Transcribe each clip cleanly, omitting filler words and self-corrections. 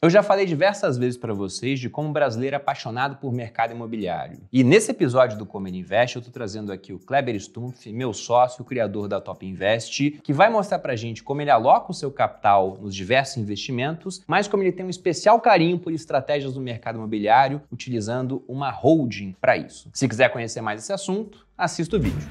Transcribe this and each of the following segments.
Eu já falei diversas vezes para vocês de como o brasileiro é apaixonado por mercado imobiliário. E nesse episódio do Como Ele Investe, eu estou trazendo aqui o Kleber Stumpf, meu sócio, criador da Top Invest, que vai mostrar para a gente como ele aloca o seu capital nos diversos investimentos, mas como ele tem um especial carinho por estratégias do mercado imobiliário, utilizando uma holding para isso. Se quiser conhecer mais esse assunto, assista o vídeo.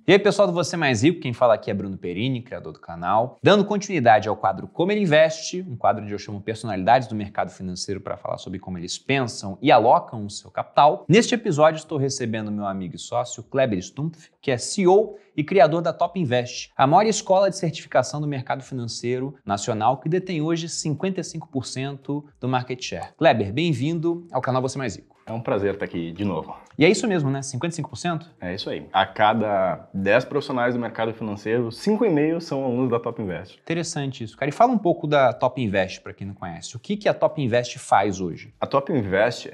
E aí, pessoal do Você Mais Rico, quem fala aqui é Bruno Perini, criador do canal. Dando continuidade ao quadro Como Ele Investe, um quadro onde eu chamo personalidades do mercado financeiro para falar sobre como eles pensam e alocam o seu capital. Neste episódio, estou recebendo meu amigo e sócio Kleber Stumpf, que é CEO e criador da Top Invest, a maior escola de certificação do mercado financeiro nacional, que detém hoje 55% do market share. Kleber, bem-vindo ao canal Você Mais Rico. É um prazer estar aqui de novo. E é isso mesmo, né? 55%? É isso aí. A cada 10 profissionais do mercado financeiro, 5,5 são alunos da Top Invest. Interessante isso, cara. E fala um pouco da Top Invest, para quem não conhece. O que a Top Invest faz hoje? A Top Invest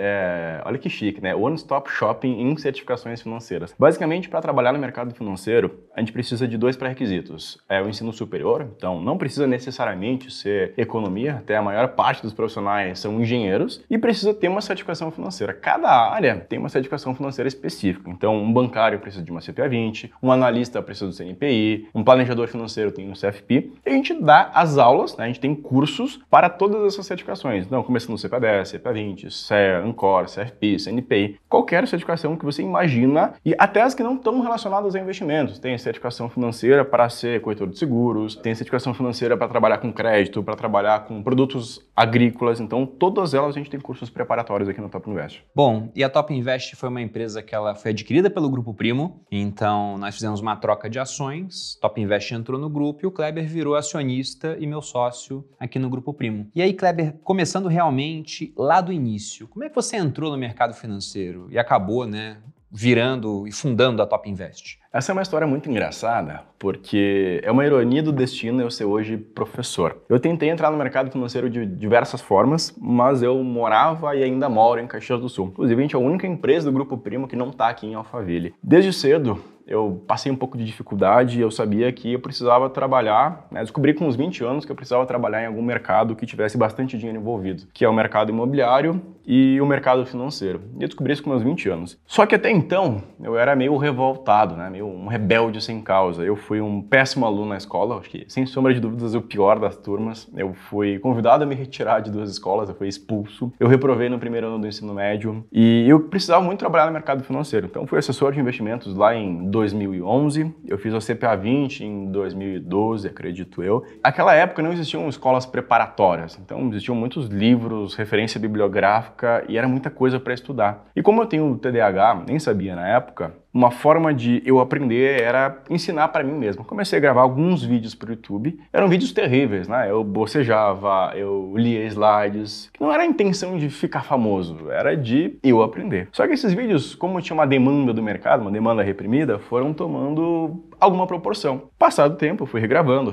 olha que chique, né? One Stop Shopping em certificações financeiras. Basicamente, para trabalhar no mercado financeiro, a gente precisa de 2 pré-requisitos. É o ensino superior, então não precisa necessariamente ser economia, até a maior parte dos profissionais são engenheiros, e precisa ter uma certificação financeira. Cada área tem uma certificação financeira específica. Então, um bancário precisa de uma CPA 20, um analista precisa do CNPI, um planejador financeiro tem um CFP. E a gente dá as aulas, né? A gente tem cursos para todas essas certificações. Então, começando no CPA 10, CPA 20, CEA, Ancor, CFP, CNPI, qualquer certificação que você imagina, e até as que não estão relacionadas a investimentos. Tem certificação financeira para ser corretor de seguros, tem certificação financeira para trabalhar com crédito, para trabalhar com produtos agrícolas. Então, todas elas a gente tem cursos preparatórios aqui no Top Invest. Bom, e a Top Invest foi uma empresa que ela foi adquirida pelo Grupo Primo, então nós fizemos uma troca de ações, Top Invest entrou no grupo e o Kleber virou acionista e meu sócio aqui no Grupo Primo. E aí, Kleber, começando realmente lá do início, como é que você entrou no mercado financeiro e acabou, né, virando e fundando a Top Invest? Essa é uma história muito engraçada, porque é uma ironia do destino eu ser hoje professor. Eu tentei entrar no mercado financeiro de diversas formas, mas eu morava e ainda moro em Caxias do Sul. Inclusive, a gente é a única empresa do Grupo Primo que não está aqui em Alphaville. Desde cedo, eu passei um pouco de dificuldade, eu sabia que eu precisava trabalhar, né? Descobri com uns 20 anos que eu precisava trabalhar em algum mercado que tivesse bastante dinheiro envolvido, que é o mercado imobiliário e o mercado financeiro. E eu descobri isso com meus 20 anos. Só que até então, eu era meio revoltado, né? Meio um rebelde sem causa. Eu fui um péssimo aluno na escola, acho que, sem sombra de dúvidas, o pior das turmas. Eu fui convidado a me retirar de 2 escolas, eu fui expulso. Eu reprovei no primeiro ano do ensino médio e eu precisava muito trabalhar no mercado financeiro. Então, fui assessor de investimentos lá em 2011, eu fiz a CPA 20 em 2012, acredito eu. Naquela época não existiam escolas preparatórias, então existiam muitos livros, referência bibliográfica e era muita coisa para estudar. E como eu tenho TDAH, nem sabia na época, uma forma de eu aprender era ensinar para mim mesmo. Comecei a gravar alguns vídeos para o YouTube. Eram vídeos terríveis, né? Eu bocejava, eu lia slides. Não era a intenção de ficar famoso, era de eu aprender. Só que esses vídeos, como tinha uma demanda do mercado, uma demanda reprimida, foram tomando alguma proporção. Passado o tempo, eu fui regravando,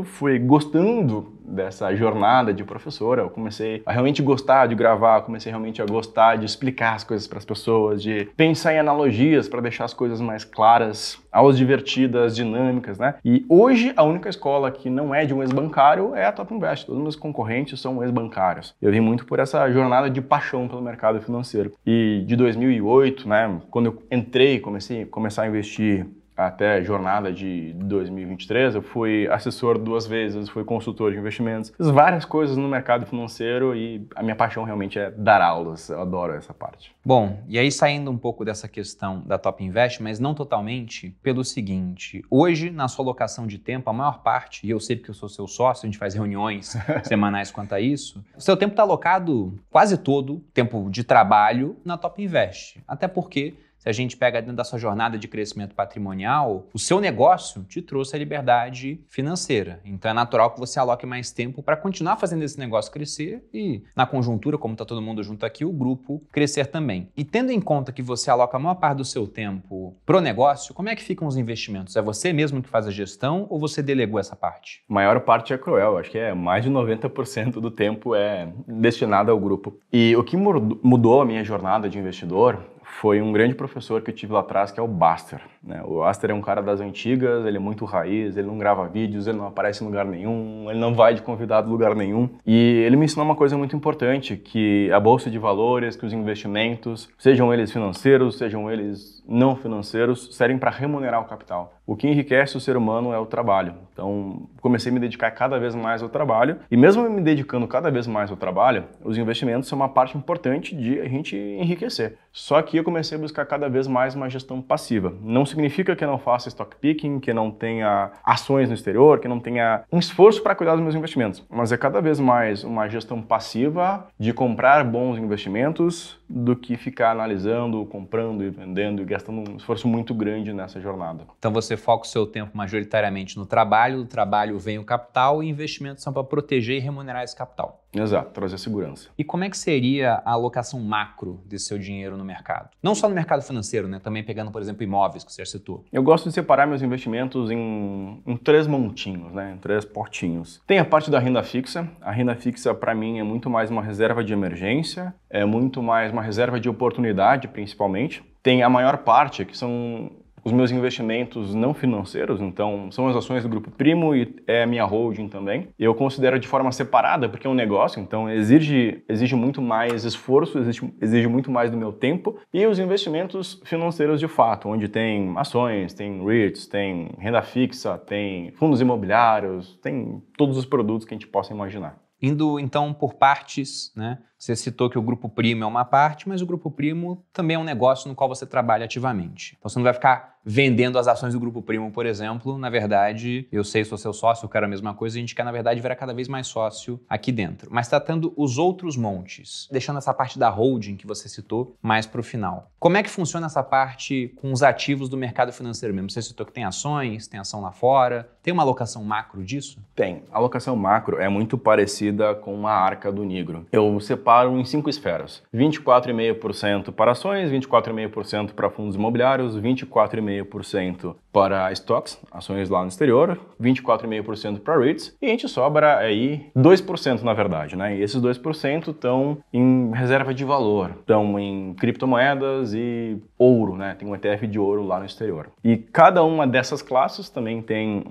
fui gostando dessa jornada de professora. Eu comecei a realmente gostar de gravar, comecei realmente a gostar de explicar as coisas para as pessoas, de pensar em analogias para deixar as coisas mais claras, aulas divertidas, dinâmicas, né? E hoje a única escola que não é de um ex-bancário é a Top Invest. Todos os meus concorrentes são ex-bancários. Eu vim muito por essa jornada de paixão pelo mercado financeiro. E de 2008, né, quando eu entrei, comecei a investir até jornada de 2023, eu fui assessor 2 vezes, fui consultor de investimentos, fiz várias coisas no mercado financeiro e a minha paixão realmente é dar aulas, eu adoro essa parte. Bom, e aí saindo um pouco dessa questão da Top Invest, mas não totalmente, pelo seguinte, hoje na sua alocação de tempo, a maior parte, e eu sei porque eu sou seu sócio, a gente faz reuniões semanais quanto a isso, o seu tempo está alocado quase todo, tempo de trabalho, na Top Invest, até porque se a gente pega dentro da sua jornada de crescimento patrimonial, o seu negócio te trouxe a liberdade financeira. Então é natural que você aloque mais tempo para continuar fazendo esse negócio crescer e, na conjuntura, como está todo mundo junto aqui, o grupo crescer também. E tendo em conta que você aloca a maior parte do seu tempo pro negócio, como é que ficam os investimentos? É você mesmo que faz a gestão ou você delegou essa parte? A maior parte é cruel, acho que mais de 90% do tempo é destinado ao grupo. E o que mudou a minha jornada de investidor foi um grande professor que eu tive lá atrás, que é o Baster, né? O Baster é um cara das antigas, ele é muito raiz, ele não grava vídeos, ele não aparece em lugar nenhum, ele não vai de convidado em lugar nenhum. E ele me ensinou uma coisa muito importante, que a bolsa de valores, que os investimentos, sejam eles financeiros, sejam eles não financeiros, servem para remunerar o capital. O que enriquece o ser humano é o trabalho. Então, comecei a me dedicar cada vez mais ao trabalho. E mesmo me dedicando cada vez mais ao trabalho, os investimentos são uma parte importante de a gente enriquecer. Só que eu comecei a buscar cada vez mais uma gestão passiva. Não significa que eu não faça stock picking, que eu não tenha ações no exterior, que eu não tenha um esforço para cuidar dos meus investimentos. Mas é cada vez mais uma gestão passiva de comprar bons investimentos do que ficar analisando, comprando e vendendo e gastando um esforço muito grande nessa jornada. Então você foca o seu tempo majoritariamente no trabalho, do trabalho vem o capital e investimentos são para proteger e remunerar esse capital. Exato, trazer segurança. E como é que seria a alocação macro desse seu dinheiro no mercado? Não só no mercado financeiro, né? Também pegando, por exemplo, imóveis, que você já citou. Eu gosto de separar meus investimentos em 3 montinhos, né? Em 3 potinhos. Tem a parte da renda fixa. A renda fixa, para mim, é muito mais uma reserva de emergência, é muito mais uma reserva de oportunidade, principalmente. Tem a maior parte, que são os meus investimentos não financeiros, então são as ações do Grupo Primo e é a minha holding também. Eu considero de forma separada porque é um negócio, então exige muito mais esforço, exige muito mais do meu tempo. E os investimentos financeiros de fato, onde tem ações, tem REITs, tem renda fixa, tem fundos imobiliários, tem todos os produtos que a gente possa imaginar. Indo então por partes, né? Você citou que o Grupo Primo é uma parte, mas o Grupo Primo também é um negócio no qual você trabalha ativamente. Então você não vai ficar vendendo as ações do Grupo Primo, por exemplo. Na verdade, eu sei, sou seu sócio, eu quero a mesma coisa, a gente quer, na verdade, virar cada vez mais sócio aqui dentro. Mas tratando os outros montes, deixando essa parte da holding que você citou mais para o final. Como é que funciona essa parte com os ativos do mercado financeiro mesmo? Você citou que tem ações, tem ação lá fora. Tem uma alocação macro disso? Tem. A alocação macro é muito parecida com a arca do Nigro. Eu separo em 5 esferas. 24,5% para ações, 24,5% para fundos imobiliários, 24,5% para stocks, ações lá no exterior, 24,5% para REITs, e a gente sobra aí 2% na verdade, né? E esses 2% estão em reserva de valor, estão em criptomoedas e ouro, né? Tem um ETF de ouro lá no exterior. E cada uma dessas classes também tem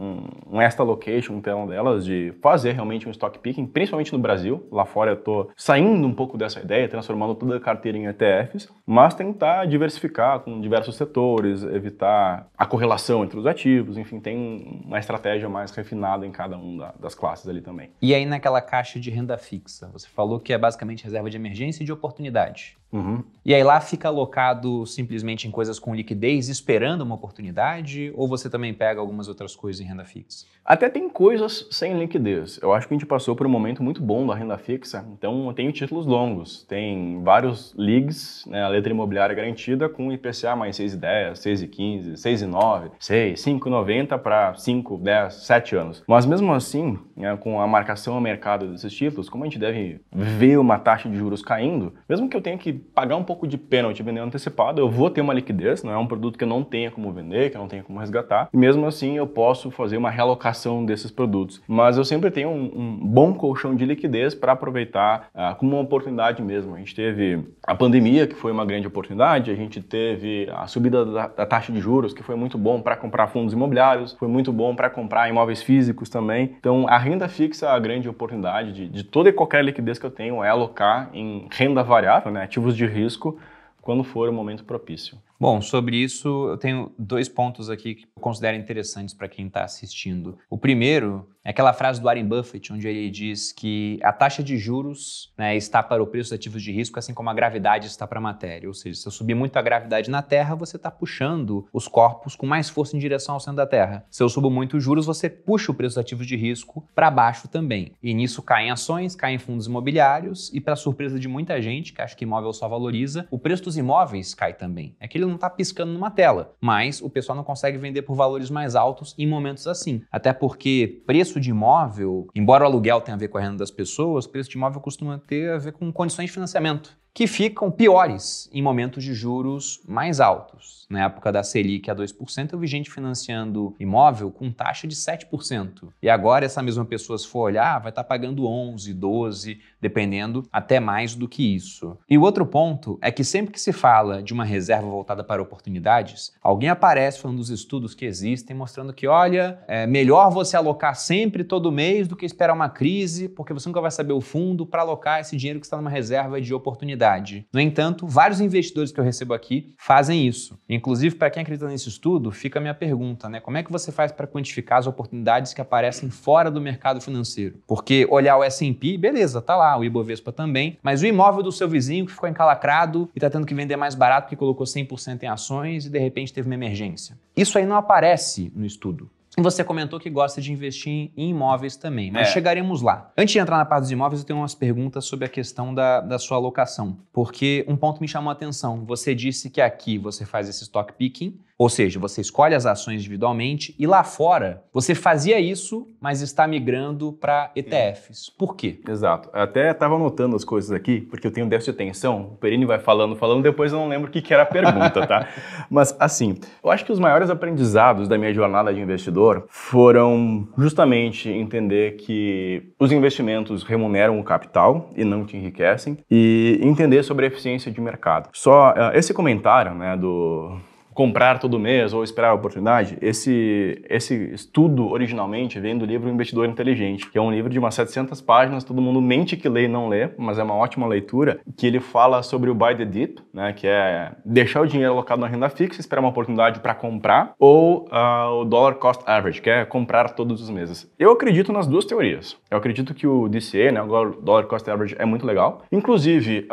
um extra allocation, então delas, de fazer realmente um stock picking, principalmente no Brasil. Lá fora eu tô saindo um pouco dessa ideia, transformando toda a carteira em ETFs, mas tentar diversificar com diversos setores, evitar a correlação entre os ativos, enfim, tem uma estratégia mais refinada em cada uma das classes ali também. E aí naquela caixa de renda fixa, você falou que é basicamente reserva de emergência e de oportunidade. Uhum. E aí lá fica alocado simplesmente em coisas com liquidez, esperando uma oportunidade, ou você também pega algumas outras coisas em renda fixa? Até tem coisas sem liquidez. Eu acho que a gente passou por um momento muito bom da renda fixa, então eu tenho títulos longos. Tem vários LIGs, né, a letra imobiliária garantida, com IPCA mais 6,10, 6,15, 6,9, 6, 5,90 para 5, 10, 7 anos. Mas mesmo assim, né, com a marcação ao mercado desses títulos, como a gente deve ver uma taxa de juros caindo, mesmo que eu tenha que pagar um pouco de pênalti vendendo antecipado, eu vou ter uma liquidez, não é um produto que eu não tenha como vender, que eu não tenha como resgatar, e mesmo assim eu posso fazer uma realocação desses produtos. Mas eu sempre tenho um bom colchão de liquidez para aproveitar como uma oportunidade mesmo. A gente teve a pandemia, que foi uma grande oportunidade, a gente teve a subida da taxa de juros, que foi muito bom para comprar fundos imobiliários, foi muito bom para comprar imóveis físicos também. Então a renda fixa, a grande oportunidade de toda e qualquer liquidez que eu tenho é alocar em renda variável, né, ativos de risco, quando for o momento propício. Bom, sobre isso eu tenho 2 pontos aqui que eu considero interessantes para quem está assistindo. O primeiro é aquela frase do Warren Buffett, onde ele diz que a taxa de juros, né, está para o preço dos ativos de risco, assim como a gravidade está para a matéria. Ou seja, se eu subir muito a gravidade na Terra, você está puxando os corpos com mais força em direção ao centro da Terra. Se eu subo muito os juros, você puxa o preço dos ativos de risco para baixo também. E nisso caem ações, caem fundos imobiliários e, para surpresa de muita gente, que acha que imóvel só valoriza, o preço dos imóveis cai também. É que ele não está piscando numa tela, mas o pessoal não consegue vender por valores mais altos em momentos assim. Até porque preço de imóvel, embora o aluguel tenha a ver com a renda das pessoas, preço de imóvel costuma ter a ver com condições de financiamento. que ficam piores em momentos de juros mais altos. Na época da Selic a 2%, eu vi gente financiando imóvel com taxa de 7%. E agora essa mesma pessoa, se for olhar, vai estar pagando 11, 12, dependendo, até mais do que isso. E o outro ponto é que sempre que se fala de uma reserva voltada para oportunidades, alguém aparece falando dos estudos que existem, mostrando que, olha, é melhor você alocar sempre, todo mês, do que esperar uma crise, porque você nunca vai saber o fundo para alocar esse dinheiro que está numa reserva de oportunidade. No entanto, vários investidores que eu recebo aqui fazem isso. Inclusive, para quem acredita nesse estudo, fica a minha pergunta, né? Como é que você faz para quantificar as oportunidades que aparecem fora do mercado financeiro? Porque olhar o S&P, beleza, tá lá, o Ibovespa também, mas o imóvel do seu vizinho que ficou encalacrado e está tendo que vender mais barato porque colocou 100% em ações e de repente teve uma emergência. Isso aí não aparece no estudo. E você comentou que gosta de investir em imóveis também, mas chegaremos lá. Antes de entrar na parte dos imóveis, eu tenho umas perguntas sobre a questão da sua alocação, porque um ponto me chamou a atenção. Você disse que aqui você faz esse stock picking, ou seja, você escolhe as ações individualmente e lá fora você fazia isso, mas está migrando para ETFs. Por quê? Exato. Eu até estava anotando as coisas aqui, porque eu tenho déficit de atenção. O Perini vai falando, depois eu não lembro o que era a pergunta, tá? Mas assim, eu acho que os maiores aprendizados da minha jornada de investidor foram justamente entender que os investimentos remuneram o capital e não te enriquecem e entender sobre a eficiência de mercado. Só esse comentário, né, do comprar todo mês ou esperar a oportunidade, esse estudo originalmente vem do livro Investidor Inteligente, que é um livro de umas 700 páginas, todo mundo mente que lê e não lê, mas é uma ótima leitura, que ele fala sobre o buy the dip, né, que é deixar o dinheiro alocado na renda fixa, esperar uma oportunidade para comprar, ou o dollar cost average, que é comprar todos os meses. Eu acredito nas duas teorias. Eu acredito que o DCA, né, o dollar cost average, é muito legal. Inclusive,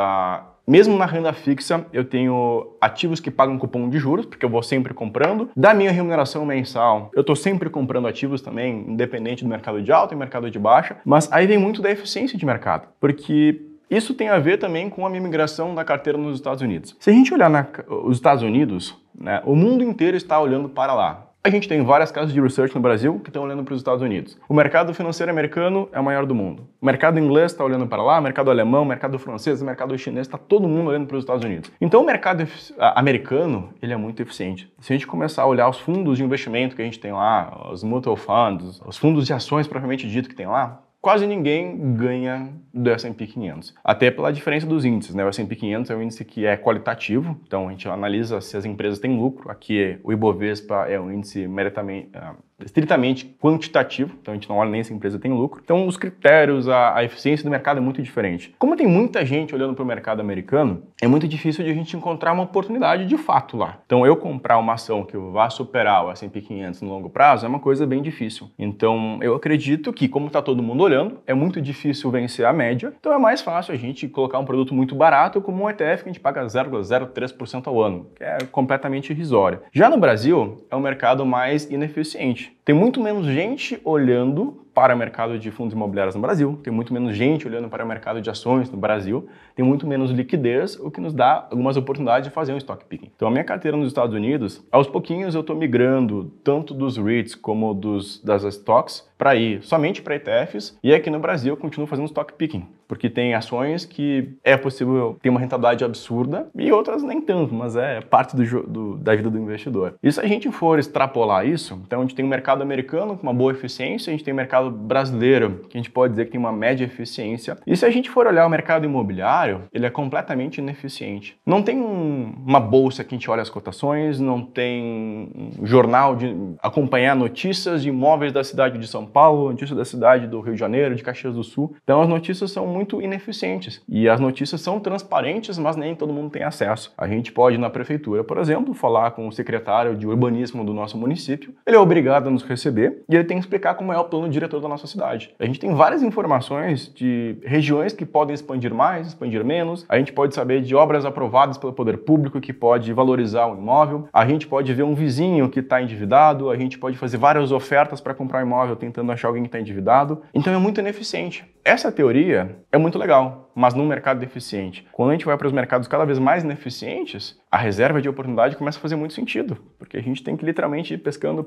mesmo na renda fixa, eu tenho ativos que pagam cupom de juros, porque eu vou sempre comprando. Da minha remuneração mensal, eu estou sempre comprando ativos também, independente do mercado de alta e mercado de baixa. Mas aí vem muito da eficiência de mercado, porque isso tem a ver também com a minha migração da carteira nos Estados Unidos. Se a gente olhar os Estados Unidos, né, o mundo inteiro está olhando para lá. A gente tem várias casas de research no Brasil que estão olhando para os Estados Unidos. O mercado financeiro americano é o maior do mundo. O mercado inglês está olhando para lá, o mercado alemão, o mercado francês, o mercado chinês, está todo mundo olhando para os Estados Unidos. Então o mercado americano, ele é muito eficiente. Se a gente começar a olhar os fundos de investimento que a gente tem lá, os mutual funds, os fundos de ações propriamente dito que tem lá, quase ninguém ganha do S&P 500. Até pela diferença dos índices, né? O S&P 500 é um índice que é qualitativo, então a gente analisa se as empresas têm lucro. Aqui o Ibovespa é um índice estritamente quantitativo, então a gente não olha nem se a empresa tem lucro. Então os critérios, a eficiência do mercado é muito diferente. Como tem muita gente olhando para o mercado americano, é muito difícil de a gente encontrar uma oportunidade de fato lá. Então eu comprar uma ação que vá superar o S&P 500 no longo prazo é uma coisa bem difícil. Então eu acredito que, como está todo mundo olhando, é muito difícil vencer a média, então é mais fácil a gente colocar um produto muito barato como um ETF que a gente paga 0,03% ao ano, que é completamente irrisório. Já no Brasil, é um mercado mais ineficiente. Tem muito menos gente olhando para o mercado de fundos imobiliários no Brasil, tem muito menos gente olhando para o mercado de ações no Brasil, tem muito menos liquidez, o que nos dá algumas oportunidades de fazer um stock picking. Então a minha carteira nos Estados Unidos, aos pouquinhos eu estou migrando tanto dos REITs como das stocks para ir somente para ETFs, e aqui no Brasil eu continuo fazendo stock picking, porque tem ações que é possível ter uma rentabilidade absurda e outras nem tanto, mas é parte da vida do investidor. E se a gente for extrapolar isso, então a gente tem um mercado americano com uma boa eficiência, a gente tem um mercado brasileiro, que a gente pode dizer que tem uma média eficiência. E se a gente for olhar o mercado imobiliário, ele é completamente ineficiente. Não tem uma bolsa que a gente olha as cotações, não tem um jornal de acompanhar notícias de imóveis da cidade de São Paulo, notícias da cidade do Rio de Janeiro, de Caxias do Sul. Então as notícias são muito ineficientes. E as notícias são transparentes, mas nem todo mundo tem acesso. A gente pode ir na prefeitura, por exemplo, falar com o secretário de urbanismo do nosso município. Ele é obrigado a nos receber e ele tem que explicar como é o plano diretor da nossa cidade. A gente tem várias informações de regiões que podem expandir mais, expandir menos. A gente pode saber de obras aprovadas pelo poder público que pode valorizar o imóvel. A gente pode ver um vizinho que está endividado. A gente pode fazer várias ofertas para comprar um imóvel tentando achar alguém que está endividado. Então é muito ineficiente. Essa teoria é muito legal, mas num mercado deficiente. Quando a gente vai para os mercados cada vez mais ineficientes, a reserva de oportunidade começa a fazer muito sentido, porque a gente tem que literalmente ir pescando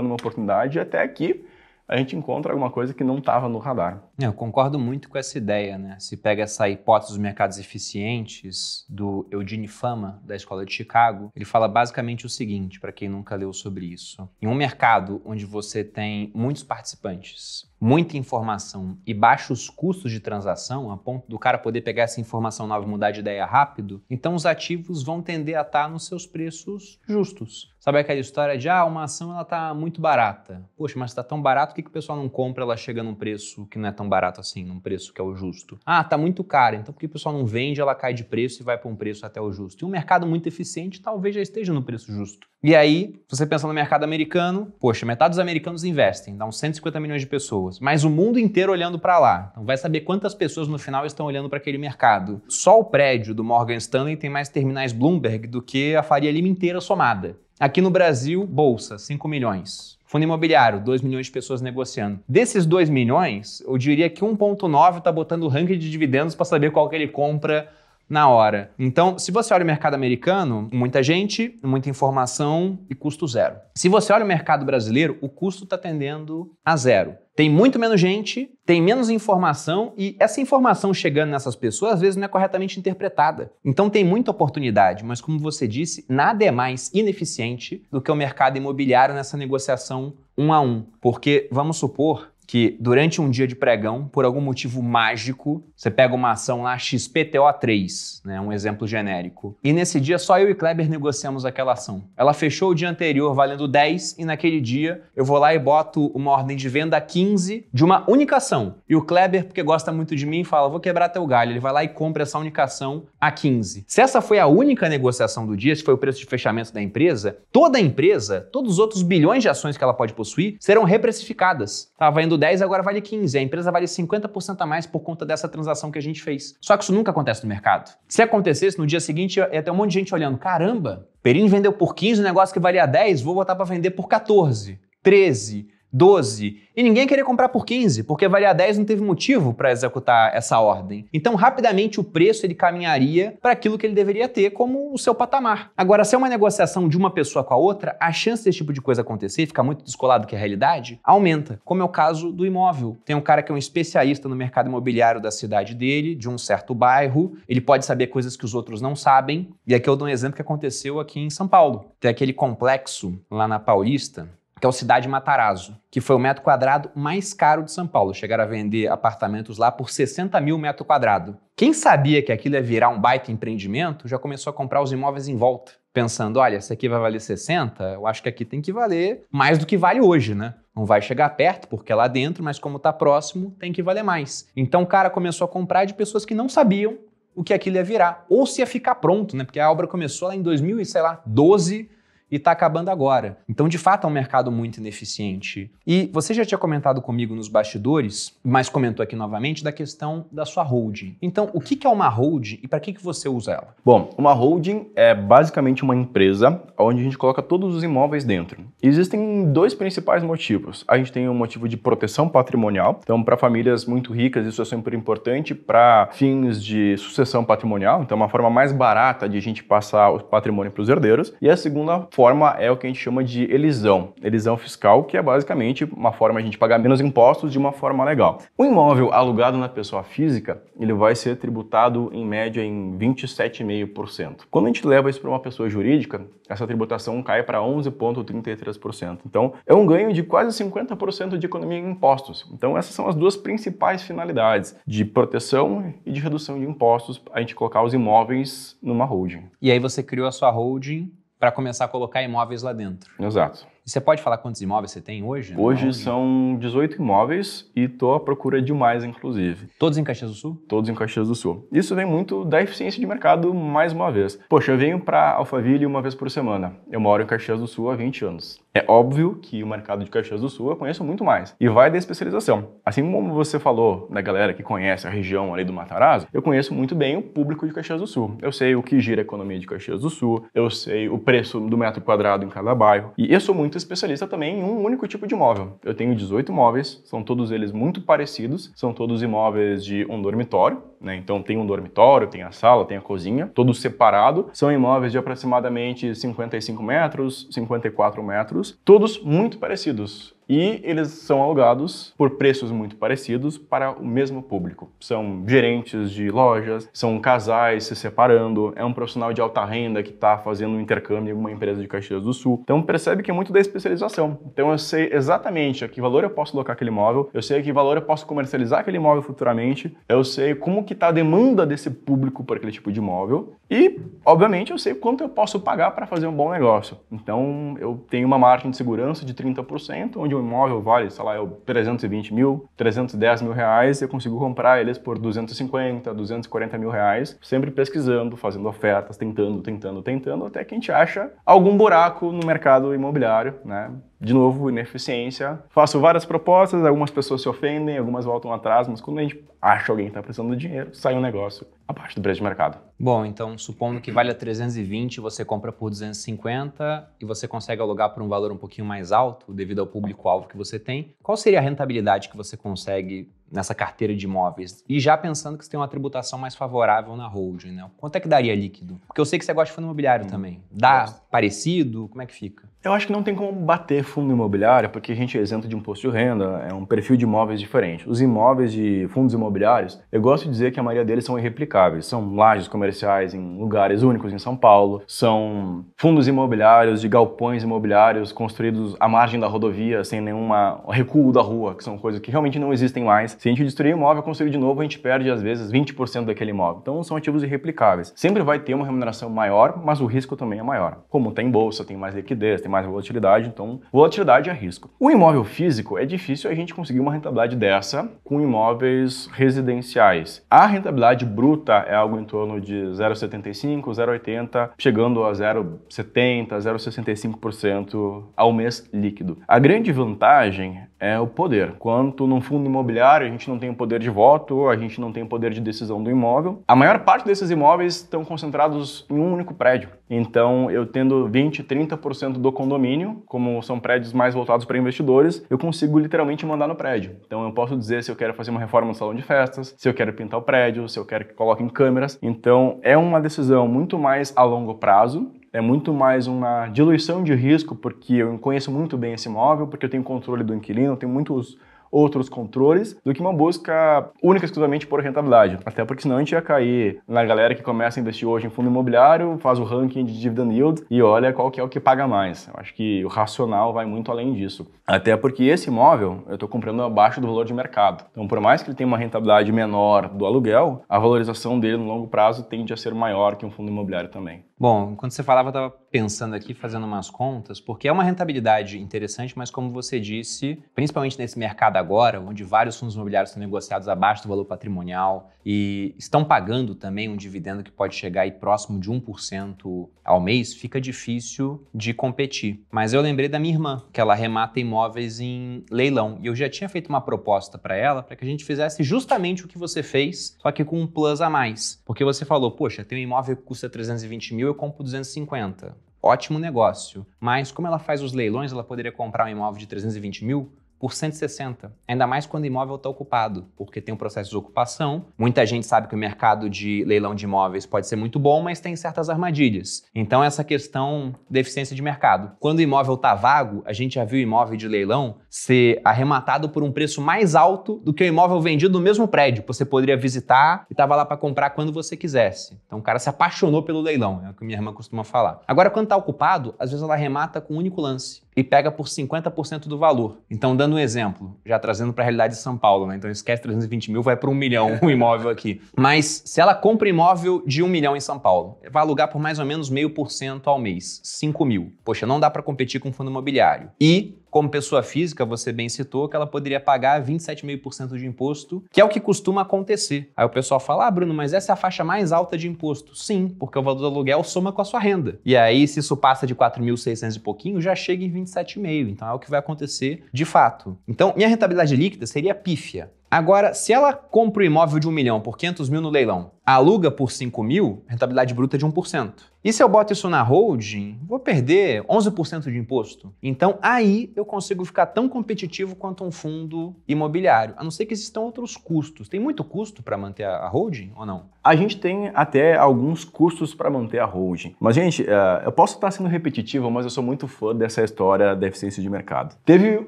uma oportunidade até que a gente encontra alguma coisa que não estava no radar. Eu concordo muito com essa ideia, né? Se pega essa hipótese dos mercados eficientes do Eugene Fama, da Escola de Chicago, ele fala basicamente o seguinte, para quem nunca leu sobre isso. Em um mercado onde você tem muitos participantes, muita informação e baixos custos de transação, a ponto do cara poder pegar essa informação nova e mudar de ideia rápido, então os ativos vão tender a estar nos seus preços justos. Sabe aquela história de, uma ação ela tá muito barata. Poxa, mas tá tão barato, por que o pessoal não compra, ela chega num preço que não é tão barato assim, num preço que é o justo? Tá muito caro, então por que o pessoal não vende, ela cai de preço e vai para um preço até o justo? E um mercado muito eficiente talvez já esteja no preço justo. E aí, se você pensa no mercado americano, poxa, metade dos americanos investem, dá uns 150 milhões de pessoas, mas o mundo inteiro olhando para lá. Então vai saber quantas pessoas no final estão olhando para aquele mercado. Só o prédio do Morgan Stanley tem mais terminais Bloomberg do que a Faria Lima inteira somada. Aqui no Brasil, bolsa, 5 milhões. Fundo imobiliário, 2 milhões de pessoas negociando. Desses 2 milhões, eu diria que 1,9 está botando o ranking de dividendos para saber qual que ele compra na hora. Então, se você olha o mercado americano, muita gente, muita informação e custo zero. Se você olha o mercado brasileiro, o custo está tendendo a zero. Tem muito menos gente, tem menos informação e essa informação chegando nessas pessoas às vezes não é corretamente interpretada. Então tem muita oportunidade, mas como você disse, nada é mais ineficiente do que o mercado imobiliário nessa negociação 1 a 1. Porque, vamos supor que durante um dia de pregão, por algum motivo mágico, você pega uma ação lá XPTO3, né, um exemplo genérico, e nesse dia só eu e Kleber negociamos aquela ação. Ela fechou o dia anterior valendo 10 e naquele dia eu vou lá e boto uma ordem de venda a 15 de uma única ação. E o Kleber, porque gosta muito de mim, fala, vou quebrar teu galho. Ele vai lá e compra essa única ação a 15. Se essa foi a única negociação do dia, se foi o preço de fechamento da empresa, toda a empresa, todos os outros bilhões de ações que ela pode possuir, serão reprecificadas. Tava indo 10, agora vale 15. A empresa vale 50% a mais por conta dessa transação que a gente fez. Só que isso nunca acontece no mercado. Se acontecesse, no dia seguinte ia ter um monte de gente olhando, caramba, Perini vendeu por 15 o negócio que valia 10, vou botar para vender por 14, 13, 12, e ninguém queria comprar por 15, porque valia 10 não teve motivo para executar essa ordem. Então, rapidamente, o preço ele caminharia para aquilo que ele deveria ter como o seu patamar. Agora, se é uma negociação de uma pessoa com a outra, a chance desse tipo de coisa acontecer, ficar muito descolado que a realidade, aumenta, como é o caso do imóvel. Tem um cara que é um especialista no mercado imobiliário da cidade dele, de um certo bairro, ele pode saber coisas que os outros não sabem, e aqui eu dou um exemplo que aconteceu aqui em São Paulo. Tem aquele complexo lá na Paulista, que é o Cidade Matarazzo, que foi o metro quadrado mais caro de São Paulo. Chegaram a vender apartamentos lá por 60 mil metro quadrado. Quem sabia que aquilo ia virar um baita empreendimento, já começou a comprar os imóveis em volta, pensando, olha, esse aqui vai valer 60, eu acho que aqui tem que valer mais do que vale hoje, né? Não vai chegar perto, porque é lá dentro, mas como está próximo, tem que valer mais. Então o cara começou a comprar de pessoas que não sabiam o que aquilo ia virar, ou se ia ficar pronto, né? Porque a obra começou lá em 2012, e está acabando agora. Então, de fato, é um mercado muito ineficiente. E você já tinha comentado comigo nos bastidores, mas comentou aqui novamente, da questão da sua holding. Então, o que é uma holding e para que você usa ela? Bom, uma holding é basicamente uma empresa onde a gente coloca todos os imóveis dentro. Existem 2 principais motivos. A gente tem um motivo de proteção patrimonial. Então, para famílias muito ricas, isso é sempre importante para fins de sucessão patrimonial. Então, é uma forma mais barata de a gente passar o patrimônio para os herdeiros. E a segunda forma é o que a gente chama de elisão fiscal, que é basicamente uma forma de a gente pagar menos impostos de uma forma legal. O imóvel alugado na pessoa física, ele vai ser tributado em média em 27,5%. Quando a gente leva isso para uma pessoa jurídica, essa tributação cai para 11,33%. Então, é um ganho de quase 50% de economia em impostos. Então, essas são as 2 principais finalidades de proteção e de redução de impostos, a gente colocar os imóveis numa holding. E aí você criou a sua holding para começar a colocar imóveis lá dentro. Exato. E você pode falar quantos imóveis você tem hoje? Hoje são 18 imóveis e estou à procura de mais, inclusive. Todos em Caxias do Sul? Todos em Caxias do Sul. Isso vem muito da eficiência de mercado, mais uma vez. Poxa, eu venho para Alphaville uma vez por semana. Eu moro em Caxias do Sul há 20 anos. É óbvio que o mercado de Caxias do Sul eu conheço muito mais. E vai da especialização. Assim como você falou da galera que conhece a região ali do Matarazzo, eu conheço muito bem o público de Caxias do Sul. Eu sei o que gira a economia de Caxias do Sul, eu sei o preço do metro quadrado em cada bairro. E eu sou muito especialista também em um único tipo de imóvel. Eu tenho 18 imóveis, são todos eles muito parecidos, são todos imóveis de um dormitório, né? Então tem um dormitório, tem a sala, tem a cozinha, todos separados. São imóveis de aproximadamente 55 metros, 54 metros, todos muito parecidos. e eles são alugados por preços muito parecidos para o mesmo público. São gerentes de lojas, são casais se separando, é um profissional de alta renda que está fazendo um intercâmbio em uma empresa de Caxias do Sul. Então percebe que é muito da especialização. Então eu sei exatamente a que valor eu posso alocar aquele imóvel, eu sei a que valor eu posso comercializar aquele imóvel futuramente, eu sei como que está a demanda desse público por aquele tipo de imóvel e, obviamente, eu sei quanto eu posso pagar para fazer um bom negócio. Então eu tenho uma margem de segurança de 30%, onde um imóvel vale, sei lá, 320 mil, 310 mil reais, eu consigo comprar eles por 250, 240 mil reais, sempre pesquisando, fazendo ofertas, tentando, até que a gente acha algum buraco no mercado imobiliário, né? De novo, ineficiência. Faço várias propostas, algumas pessoas se ofendem, algumas voltam atrás, mas quando a gente acha alguém que está precisando de dinheiro, sai um negócio abaixo do preço de mercado. Bom, então supondo que vale a 320, você compra por 250 e você consegue alugar por um valor um pouquinho mais alto devido ao público-alvo que você tem. Qual seria a rentabilidade que você consegue nessa carteira de imóveis? E já pensando que você tem uma tributação mais favorável na holding, né? Quanto é que daria líquido? Porque eu sei que você gosta de fundo imobiliário também. Dá parecido? Como é que fica? Eu acho que não tem como bater fundo imobiliário, porque a gente é isento de imposto de renda, é um perfil de imóveis diferente. Os imóveis de fundos imobiliários, eu gosto de dizer que a maioria deles são irreplicáveis. São lajes comerciais em lugares únicos em São Paulo, são fundos imobiliários de galpões imobiliários construídos à margem da rodovia, sem nenhum recuo da rua, que são coisas que realmente não existem mais. Se a gente destruir o imóvel e construir de novo, a gente perde, às vezes, 20% daquele imóvel. Então, são ativos irreplicáveis. Sempre vai ter uma remuneração maior, mas o risco também é maior. Como tem bolsa, tem mais liquidez, tem mais volatilidade, então volatilidade é risco. O imóvel físico é difícil a gente conseguir uma rentabilidade dessa com imóveis residenciais. A rentabilidade bruta é algo em torno de 0,75%, 0,80%, chegando a 0,70%, 0,65% ao mês líquido. A grande vantagem é o poder. Quanto num fundo imobiliário, a gente não tem o poder de voto, a gente não tem o poder de decisão do imóvel. A maior parte desses imóveis estão concentrados em um único prédio. Então, eu tendo 20%, 30% do condomínio, como são prédios mais voltados para investidores, eu consigo literalmente mandar no prédio. Então, eu posso dizer se eu quero fazer uma reforma no salão de festas, se eu quero pintar o prédio, se eu quero que coloquem câmeras. Então, é uma decisão muito mais a longo prazo. É muito mais uma diluição de risco, porque eu conheço muito bem esse imóvel, porque eu tenho controle do inquilino, eu tenho muitos outros controles, do que uma busca única e exclusivamente por rentabilidade. Até porque senão a gente ia cair na galera que começa a investir hoje em fundo imobiliário, faz o ranking de dividend yield e olha qual que é o que paga mais. Eu acho que o racional vai muito além disso. Até porque esse imóvel eu estou comprando abaixo do valor de mercado. Então, por mais que ele tenha uma rentabilidade menor do aluguel, a valorização dele no longo prazo tende a ser maior que um fundo imobiliário também. Bom, enquanto você falava, eu estava pensando aqui, fazendo umas contas, porque é uma rentabilidade interessante, mas como você disse, principalmente nesse mercado agora, onde vários fundos imobiliários são negociados abaixo do valor patrimonial e estão pagando também um dividendo que pode chegar aí próximo de 1% ao mês, fica difícil de competir. Mas eu lembrei da minha irmã, que ela remata imóveis em leilão, e eu já tinha feito uma proposta para ela, para que a gente fizesse justamente o que você fez, só que com um plus a mais. Porque você falou, poxa, tem um imóvel que custa 320 mil, eu compro 250. Ótimo negócio. Mas como ela faz os leilões, ela poderia comprar um imóvel de 320 mil por 160. Ainda mais quando o imóvel está ocupado, porque tem um processo de ocupação. Muita gente sabe que o mercado de leilão de imóveis pode ser muito bom, mas tem certas armadilhas. Então essa questão da eficiência de mercado. Quando o imóvel está vago, a gente já viu o imóvel de leilão ser arrematado por um preço mais alto do que o imóvel vendido no mesmo prédio. Você poderia visitar e estava lá para comprar quando você quisesse. Então o cara se apaixonou pelo leilão, é o que minha irmã costuma falar. Agora, quando está ocupado, às vezes ela arremata com um único lance e pega por 50% do valor. Então, dando um exemplo, já trazendo para a realidade de São Paulo, né? Então esquece 320 mil, vai para 1 milhão o imóvel aqui. Mas se ela compra imóvel de 1 milhão em São Paulo, vai alugar por mais ou menos 0,5% ao mês, 5 mil. Poxa, não dá para competir com fundo imobiliário. E como pessoa física, você bem citou que ela poderia pagar 27,5% de imposto, que é o que costuma acontecer. Aí o pessoal fala, Bruno, mas essa é a faixa mais alta de imposto. Sim, porque o valor do aluguel soma com a sua renda. E aí, se isso passa de 4.600 e pouquinho, já chega em 27,5%. Então é o que vai acontecer de fato. Então, minha rentabilidade líquida seria pífia. Agora, se ela compra o imóvel de 1 milhão por 500 mil no leilão, aluga por 5 mil, rentabilidade bruta é de 1%. E se eu boto isso na holding, vou perder 11% de imposto. Então aí eu consigo ficar tão competitivo quanto um fundo imobiliário, a não ser que existam outros custos. Tem muito custo para manter a holding ou não? A gente tem até alguns custos para manter a holding. Mas, gente, eu posso estar sendo repetitivo, mas eu sou muito fã dessa história da eficiência de mercado. Teve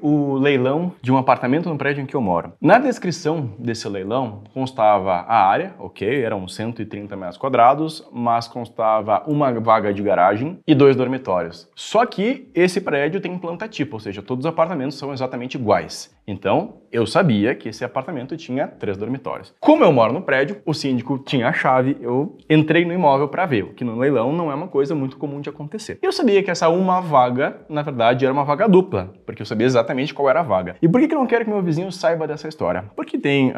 o leilão de um apartamento no prédio em que eu moro. Na descrição desse leilão constava a área, ok, eram 130 metros quadrados, mas constava uma vaga de garagem e 2 dormitórios. Só que esse prédio tem planta tipo, ou seja, todos os apartamentos são exatamente iguais. Então, eu sabia que esse apartamento tinha 3 dormitórios. Como eu moro no prédio, o síndico tinha a chave, eu entrei no imóvel para ver, o que no leilão não é uma coisa muito comum de acontecer. Eu sabia que essa uma vaga, na verdade, era uma vaga dupla, porque eu sabia exatamente qual era a vaga. E por que eu não quero que meu vizinho saiba dessa história? Porque tem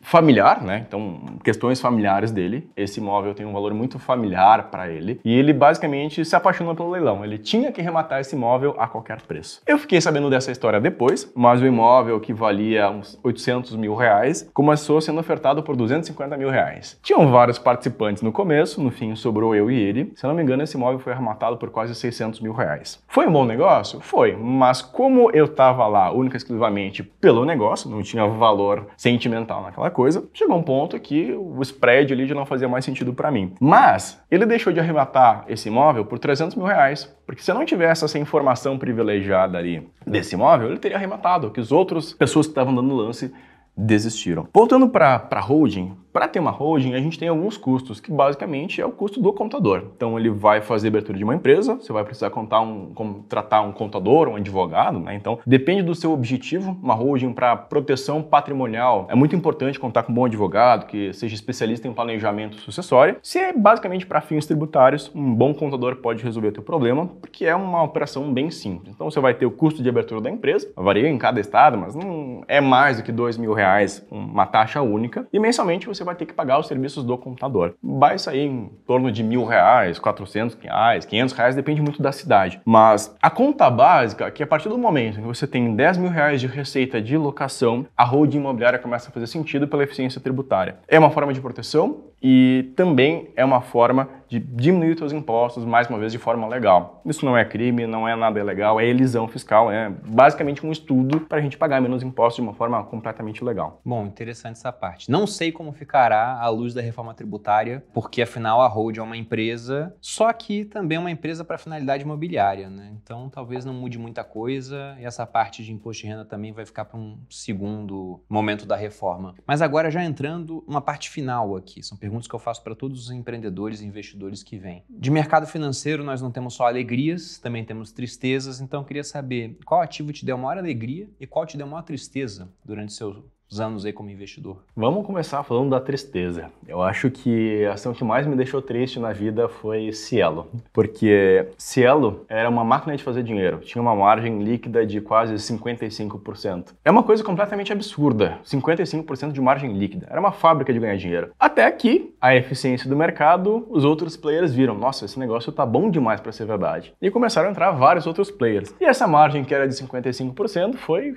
familiar, né? Então, questões familiares dele. Esse imóvel tem um valor muito familiar para ele e ele basicamente se apaixonou pelo leilão. Ele tinha que rematar esse imóvel a qualquer preço. Eu fiquei sabendo dessa história depois, mas o imóvel que valia uns 800 mil reais começou sendo ofertado por 250 mil reais. Tinham vários participantes no começo, no fim sobrou eu e ele. Se eu não me engano, esse imóvel foi arrematado por quase 600 mil reais. Foi um bom negócio? Foi, mas como eu estava lá única e exclusivamente pelo negócio, não tinha valor sentimental naquela coisa, chegou um ponto que o spread ali já não fazia mais sentido para mim. Mas ele deixou de arrematar esse imóvel por 300 mil reais, porque se eu não tivesse essa informação privilegiada ali desse imóvel, ele teria arrematado, que as outras pessoas que estavam dando lance desistiram. Voltando para holding, para ter uma holding, a gente tem alguns custos, que basicamente é o custo do contador. Então ele vai fazer abertura de uma empresa, você vai precisar contratar um contador, um advogado, né? Então depende do seu objetivo. Uma holding para proteção patrimonial é muito importante contar com um bom advogado, que seja especialista em planejamento sucessório. Se é basicamente para fins tributários, um bom contador pode resolver o teu problema, porque é uma operação bem simples. Então você vai ter o custo de abertura da empresa, varia em cada estado, mas não é mais do que R$2 mil, uma taxa única, e mensalmente você vai ter que pagar os serviços do contador. Vai sair em torno de R$1.000, R$400, R$500, depende muito da cidade. Mas a conta básica, que a partir do momento que você tem R$10 mil de receita de locação, a holding imobiliária começa a fazer sentido pela eficiência tributária. É uma forma de proteção e também é uma forma de diminuir os seus impostos, mais uma vez, de forma legal. Isso não é crime, não é nada ilegal, é elisão fiscal, é basicamente um estudo para a gente pagar menos impostos de uma forma completamente legal. Bom, interessante essa parte. Não sei como ficará à luz da reforma tributária, porque afinal a Hold é uma empresa, só que também é uma empresa para finalidade imobiliária, né? Então talvez não mude muita coisa e essa parte de imposto de renda também vai ficar para um segundo momento da reforma. Mas agora já entrando numa parte final aqui, são perguntas que eu faço para todos os empreendedores e investidores que vêm. De mercado financeiro nós não temos só alegrias, também temos tristezas, então eu queria saber qual ativo te deu maior alegria e qual te deu maior tristeza durante seus anos aí como investidor. Vamos começar falando da tristeza. Eu acho que a ação que mais me deixou triste na vida foi Cielo, porque Cielo era uma máquina de fazer dinheiro, tinha uma margem líquida de quase 55%. É uma coisa completamente absurda, 55% de margem líquida. Era uma fábrica de ganhar dinheiro. Até que a eficiência do mercado, os outros players viram, nossa, esse negócio tá bom demais para ser verdade. E começaram a entrar vários outros players. E essa margem que era de 55% foi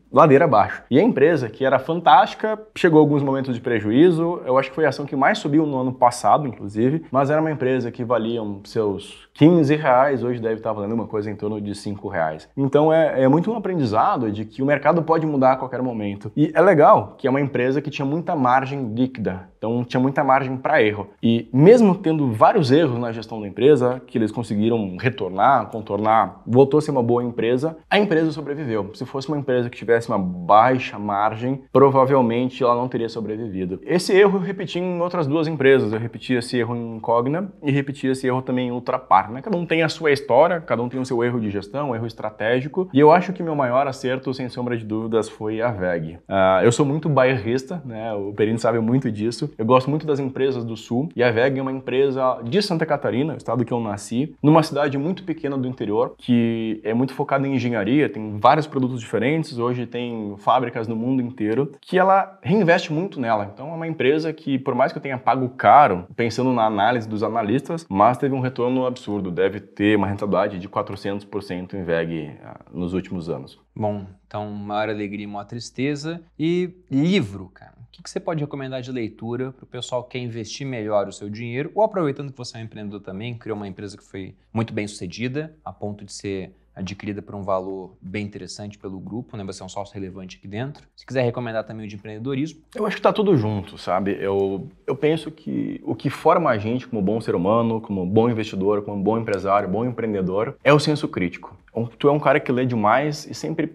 ladeira abaixo. E a empresa, que era fantástica, chegou a alguns momentos de prejuízo. Eu acho que foi a ação que mais subiu no ano passado, inclusive, mas era uma empresa que valia seus R$15, hoje deve estar valendo uma coisa em torno de R$5. Então é muito um aprendizado de que o mercado pode mudar a qualquer momento. E é legal que é uma empresa que tinha muita margem líquida, então tinha muita margem para erro. E mesmo tendo vários erros na gestão da empresa, que eles conseguiram retornar, contornar, voltou a ser uma boa empresa, a empresa sobreviveu. Se fosse uma empresa que tivesse uma baixa margem, provavelmente ela não teria sobrevivido. Esse erro eu repeti em outras duas empresas. Eu repeti esse erro em Cogna e repeti esse erro também em Ultrapar. Né? Cada um tem a sua história, cada um tem o seu erro de gestão, um erro estratégico. E eu acho que meu maior acerto, sem sombra de dúvidas, foi a VEG. Eu sou muito bairrista, né? O Perino sabe muito disso. Eu gosto muito das empresas do Sul. E a VEG é uma empresa de Santa Catarina, o estado que eu nasci, numa cidade muito pequena do interior, que é muito focada em engenharia, tem vários produtos diferentes. Hoje tem fábricas no mundo inteiro, que ela reinveste muito nela. Então é uma empresa que, por mais que eu tenha pago caro, pensando na análise dos analistas, mas teve um retorno absurdo. Deve ter uma rentabilidade de 400% em VEG nos últimos anos. Bom, então maior alegria e maior tristeza. E livro, cara. que você pode recomendar de leitura para o pessoal que quer investir melhor o seu dinheiro, ou aproveitando que você é um empreendedor também, criou uma empresa que foi muito bem sucedida, a ponto de ser adquirida por um valor bem interessante pelo grupo, né? Você é um sócio relevante aqui dentro. Se quiser recomendar também o de empreendedorismo. Eu acho que tá tudo junto, sabe? Eu penso que o que forma a gente como bom ser humano, como bom investidor, como bom empresário, bom empreendedor, é o senso crítico. Tu é um cara que lê demais e sempre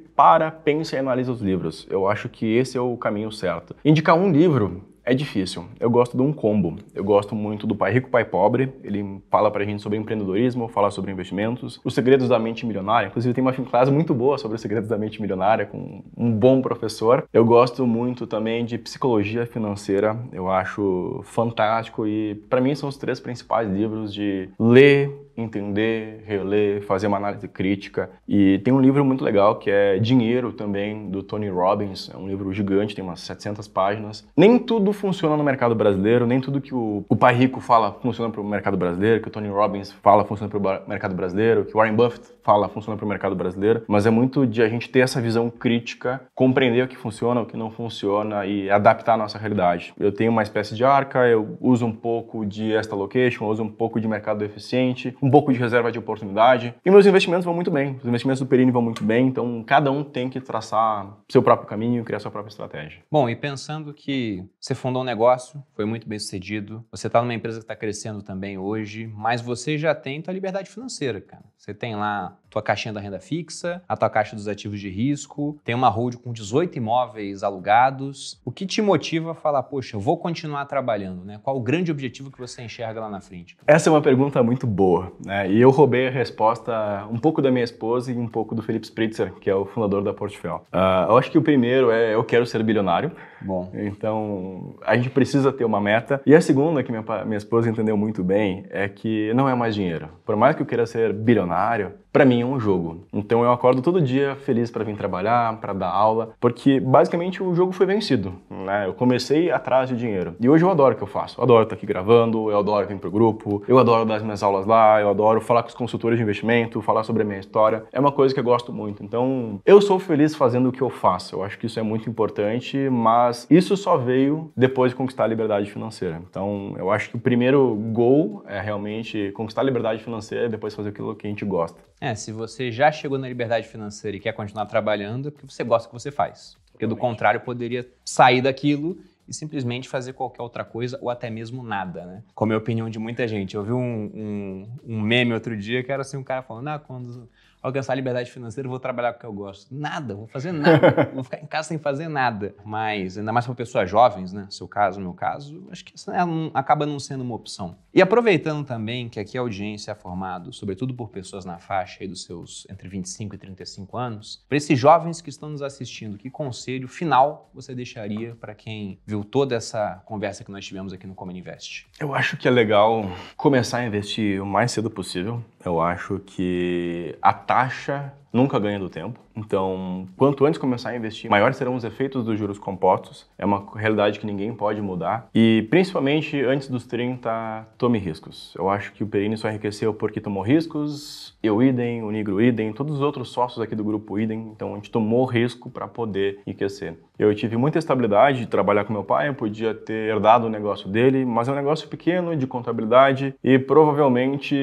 pensa e analisa os livros. Eu acho que esse é o caminho certo. Indicar um livro é difícil. Eu gosto de um combo. Eu gosto muito do Pai Rico, Pai Pobre. Ele fala pra gente sobre empreendedorismo, fala sobre investimentos. Os Segredos da Mente Milionária. Inclusive tem uma classe muito boa sobre os Segredos da Mente Milionária com um bom professor. Eu gosto muito também de Psicologia Financeira. Eu acho fantástico e pra mim são os 3 principais livros de ler, entender, reler, fazer uma análise crítica. E tem um livro muito legal que é Dinheiro também, do Tony Robbins. É um livro gigante, tem umas 700 páginas. Nem tudo funciona no mercado brasileiro, nem tudo que o Pai Rico fala funciona para o mercado brasileiro, que o Tony Robbins fala funciona para o mercado brasileiro, que o Warren Buffett fala funciona para o mercado brasileiro, mas é muito de a gente ter essa visão crítica, compreender o que funciona, o que não funciona e adaptar a nossa realidade. Eu tenho uma espécie de arca, eu uso um pouco de asset allocation, eu uso um pouco de mercado eficiente, um pouco de reserva de oportunidade. E meus investimentos vão muito bem. Os investimentos do Perini vão muito bem. Então, cada um tem que traçar seu próprio caminho, criar sua própria estratégia. Bom, e pensando que você fundou um negócio, foi muito bem sucedido, você está numa empresa que está crescendo também hoje, mas você já tem tua liberdade financeira, cara. Você tem lá tua caixinha da renda fixa, a tua caixa dos ativos de risco, tem uma hold com 18 imóveis alugados. O que te motiva a falar, poxa, eu vou continuar trabalhando, né? Qual o grande objetivo que você enxerga lá na frente? Essa é uma pergunta muito boa, né? E eu roubei a resposta um pouco da minha esposa e um pouco do Felipe Spritzer, que é o fundador da Portfel. Eu acho que o primeiro é eu quero ser bilionário. Bom. Então, a gente precisa ter uma meta. E a segunda, que minha esposa entendeu muito bem, é que não é mais dinheiro. Por mais que eu queira ser bilionário, para mim é um jogo. Então eu acordo todo dia feliz para vir trabalhar, para dar aula, porque basicamente o jogo foi vencido, né? Eu comecei atrás de dinheiro. E hoje eu adoro o que eu faço. Eu adoro estar aqui gravando, eu adoro vir pro grupo, eu adoro dar as minhas aulas lá, eu adoro falar com os consultores de investimento, falar sobre a minha história. É uma coisa que eu gosto muito. Então, eu sou feliz fazendo o que eu faço. Eu acho que isso é muito importante, mas isso só veio depois de conquistar a liberdade financeira. Então, eu acho que o primeiro goal é realmente conquistar a liberdade financeira e depois fazer aquilo que a gente gosta. Se você já chegou na liberdade financeira e quer continuar trabalhando, é porque você gosta do que você faz. Porque do contrário, poderia sair daquilo e simplesmente fazer qualquer outra coisa ou até mesmo nada, né? Como é a opinião de muita gente. Eu vi um meme outro dia que era assim, um cara falando, quando alcançar a liberdade financeira eu vou trabalhar com o que eu gosto. Nada, vou fazer nada. Vou ficar em casa sem fazer nada. Mas ainda mais para pessoas jovens, né? Seu caso, meu caso, acho que isso acaba não sendo uma opção. E aproveitando também que aqui a audiência é formada, sobretudo por pessoas na faixa aí dos seus entre 25 e 35 anos, para esses jovens que estão nos assistindo, que conselho final você deixaria para quem viu toda essa conversa que nós tivemos aqui no Como Invest? Eu acho que é legal começar a investir o mais cedo possível. Eu acho que a taxa nunca ganha do tempo. Então, quanto antes começar a investir, maiores serão os efeitos dos juros compostos. É uma realidade que ninguém pode mudar. E, principalmente, antes dos 30, tome riscos. Eu acho que o Perini só enriqueceu porque tomou riscos. Eu idem, o Nigro idem, todos os outros sócios aqui do grupo idem. Então, a gente tomou risco para poder enriquecer. Eu tive muita estabilidade de trabalhar com meu pai, eu podia ter herdado o negócio dele, mas é um negócio pequeno, de contabilidade, e provavelmente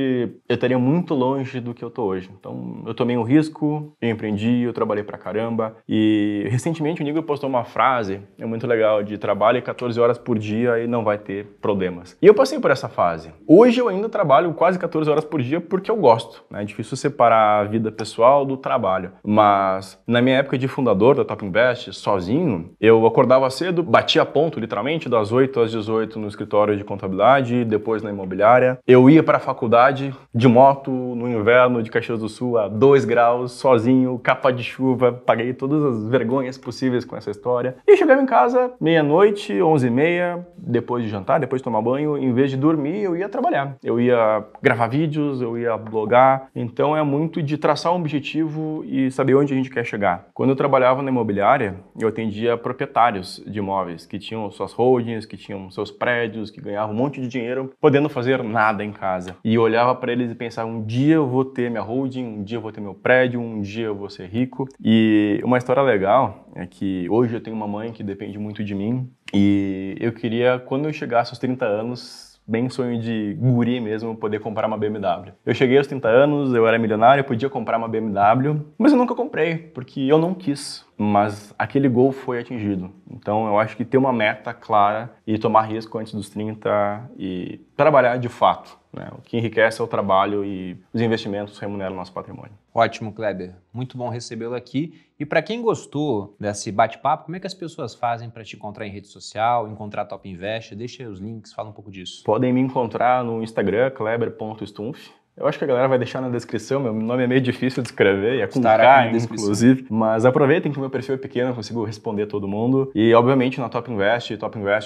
eu estaria muito longe do que eu tô hoje. Então, eu tomei um risco, eu empreendi, eu trabalhei pra caramba, e recentemente o Nigro postou uma frase, é muito legal, de trabalhe 14 horas por dia e não vai ter problemas. E eu passei por essa fase. Hoje eu ainda trabalho quase 14 horas por dia porque eu gosto, né? É difícil separar a vida pessoal do trabalho, mas na minha época de fundador da Top Invest, sozinho, eu acordava cedo, batia ponto, literalmente, das 8 às 18 no escritório de contabilidade, depois na imobiliária. Eu ia para a faculdade de moto, no inverno, de Caxias do Sul, a 2 graus, sozinho, capa de chuva, paguei todas as vergonhas possíveis com essa história. E chegava em casa, meia-noite, 11h30, depois de jantar, depois de tomar banho, em vez de dormir, eu ia trabalhar. Eu ia gravar vídeos, eu ia blogar. Então é muito de traçar um objetivo e saber onde a gente quer chegar. Quando eu trabalhava na imobiliária, eu atendia proprietários de imóveis que tinham suas holdings, que tinham seus prédios, que ganhavam um monte de dinheiro, podendo fazer nada em casa. E eu olhava para eles e pensava, um dia eu vou ter minha holding, um dia eu vou ter meu prédio, de um dia eu vou ser rico. E uma história legal é que hoje eu tenho uma mãe que depende muito de mim e eu queria, quando eu chegasse aos 30 anos, bem sonho de guri mesmo, poder comprar uma BMW. Eu cheguei aos 30 anos, eu era milionário, eu podia comprar uma BMW, mas eu nunca comprei, porque eu não quis. Mas aquele gol foi atingido. Então eu acho que ter uma meta clara e tomar risco antes dos 30 e trabalhar de fato, né? O que enriquece é o trabalho e os investimentos remuneram o nosso patrimônio. Ótimo, Kleber. Muito bom recebê-lo aqui. E para quem gostou desse bate-papo, como é que as pessoas fazem para te encontrar em rede social, encontrar Top Invest? Deixa aí os links, fala um pouco disso. Podem me encontrar no Instagram, kleber.stumpf. Eu acho que a galera vai deixar na descrição, meu nome é meio difícil de escrever, é com K, inclusive. Mas aproveitem que o meu perfil é pequeno, eu consigo responder todo mundo. E, obviamente, na Top Invest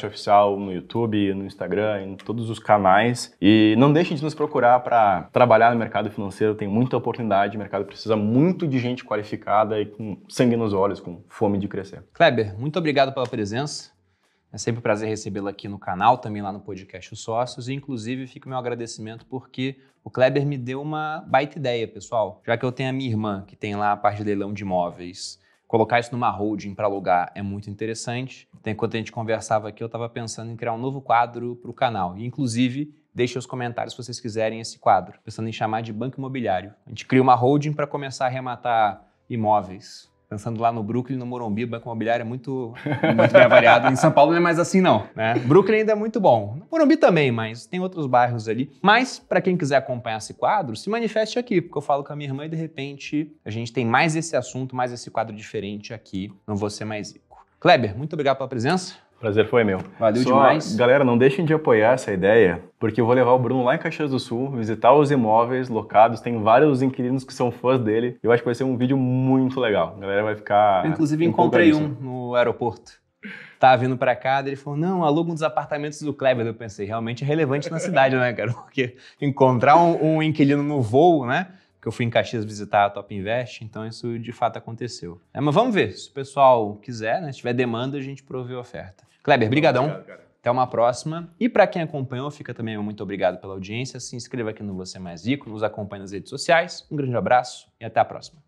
Oficial no YouTube, no Instagram, em todos os canais. E não deixem de nos procurar para trabalhar no mercado financeiro, tem muita oportunidade, o mercado precisa muito de gente qualificada e com sangue nos olhos, com fome de crescer. Kleber, muito obrigado pela presença. É sempre um prazer recebê-lo aqui no canal, também lá no podcast Os Sócios. E, inclusive, fica o meu agradecimento porque o Kleber me deu uma baita ideia, pessoal. Já que eu tenho a minha irmã, que tem lá a parte de leilão de imóveis, colocar isso numa holding para alugar é muito interessante. Então, enquanto a gente conversava aqui, eu estava pensando em criar um novo quadro para o canal. E, inclusive, deixem os comentários se vocês quiserem esse quadro. Pensando em chamar de Banco Imobiliário. A gente cria uma holding para começar a arrematar imóveis. Pensando lá no Brooklyn, no Morumbi, o Banco Imobiliário é muito bem avaliado. Em São Paulo não é mais assim, não, né? Brooklyn ainda é muito bom. No Morumbi também, mas tem outros bairros ali. Mas, para quem quiser acompanhar esse quadro, se manifeste aqui, porque eu falo com a minha irmã e, de repente, a gente tem mais esse assunto, mais esse quadro diferente aqui no Você Mais Rico. Kleber, muito obrigado pela presença. Prazer foi meu. Valeu demais. Galera, não deixem de apoiar essa ideia, porque eu vou levar o Bruno lá em Caxias do Sul, visitar os imóveis locados, tem vários inquilinos que são fãs dele. Eu acho que vai ser um vídeo muito legal. A galera vai ficar... Eu, inclusive, encontrei um no aeroporto. Tava vindo pra cá, ele falou, não, aluga um dos apartamentos do Kleber. Eu pensei, realmente é relevante na cidade, né, cara? Porque encontrar um inquilino no voo, né? Que eu fui em Caxias visitar a Top Invest, então isso de fato aconteceu. Mas vamos ver, se o pessoal quiser, né? Se tiver demanda, a gente provê a oferta. Kleber, brigadão. Obrigado, até uma próxima. E para quem acompanhou, fica também muito obrigado pela audiência. Se inscreva aqui no Você Mais Rico, nos acompanhe nas redes sociais. Um grande abraço e até a próxima.